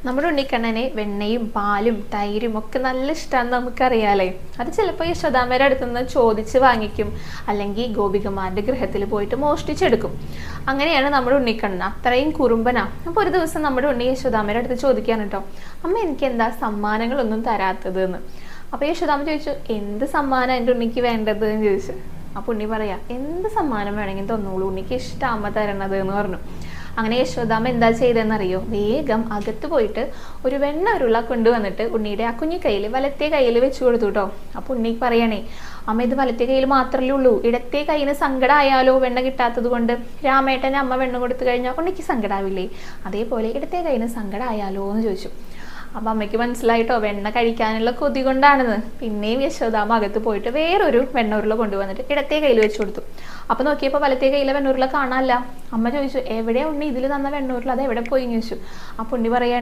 നമ്മുടെ ഉണ്ണിക്കണ്ണനെ വെണ്ണയും പാലും തൈരും ഒക്കെ നല്ല ഇഷ്ടമാണെന്ന് നമുക്കറിയാലേ. അത് ചിലപ്പോൾ യശോദാമ്മയുടെ അടുത്ത് നിന്ന് ചോദിച്ച് വാങ്ങിക്കും, അല്ലെങ്കിൽ ഗോപികമാരുടെ ഗൃഹത്തിൽ പോയിട്ട് മോഷ്ടിച്ചെടുക്കും. അങ്ങനെയാണ് നമ്മുടെ ഉണ്ണിക്കണ്ണൻ, അത്രയും കുറുമ്പനാ. അപ്പോൾ ഒരു ദിവസം നമ്മുടെ ഉണ്ണി യശോദാമ്മയുടെ അടുത്ത് ചോദിക്കാൻ കേട്ടോ, അമ്മ എനിക്ക് എന്താ സമ്മാനങ്ങളൊന്നും തരാത്തത് എന്ന്. അപ്പോൾ യശോദാമ്മ ചോദിച്ചു, എന്ത് സമ്മാനം എൻ്റെ ഉണ്ണിക്ക് വേണ്ടത് എന്ന് ചോദിച്ചു. അപ്പോൾ ഉണ്ണി പറയാ, എന്ത് സമ്മാനം വേണമെങ്കിൽ തന്നോളൂ, ഉണ്ണിക്ക് ഇഷ്ടം അമ്മ തരണത് എന്ന് പറഞ്ഞു. അങ്ങനെ യശോദാമ്മ എന്താ ചെയ്തതെന്നറിയോ, വേഗം അകത്ത് പോയിട്ട് ഒരു വെണ്ണ ഉരുള കൊണ്ടുവന്നിട്ട് ഉണ്ണിയുടെ ആ കുഞ്ഞി കയ്യിൽ വലത്തെ കയ്യിൽ വെച്ചു കൊടുത്തു കേട്ടോ. അപ്പൊ ഉണ്ണി പറയണേ, അമ്മ ഇത് വലത്തെ കയ്യിൽ മാത്രമല്ലേ ഉള്ളൂ, ഇടത്തെ കയ്യിന് സങ്കടമായാലോ വെണ്ണ കിട്ടാത്തത് കൊണ്ട്, രാമേട്ടന് അമ്മ വെണ്ണ കൊടുത്തു കഴിഞ്ഞാൽ ഉണ്ണിക്ക് സങ്കടാവില്ലേ, അതേപോലെ ഇടത്തെ കയ്യിന് സങ്കടമായാലോ എന്ന് ചോദിച്ചു. അപ്പൊ അമ്മയ്ക്ക് മനസ്സിലായിട്ടോ വെണ്ണ കഴിക്കാനുള്ള കൊതി കൊണ്ടാണെന്ന്. പിന്നെയും യശോദാമ്മ അകത്ത് പോയിട്ട് വേറൊരു വെണ്ണ ഉരുള കൊണ്ടുവന്നിട്ട് ഇടത്തെ കയ്യിൽ വെച്ചു കൊടുത്തു. അപ്പൊ നോക്കിയപ്പോ വലത്തെ കയ്യിലെ വെണ്ണൂരുള്ള കാണാനില്ല. അമ്മ ചോദിച്ചു, എവിടെയാ ഉണ്ണി ഇതിൽ തന്ന വെണ്ണൂരുള്ള, അത് എവിടെ പോയി ചോദിച്ചു. അപ്പൊ ഉണ്ണി പറയാ,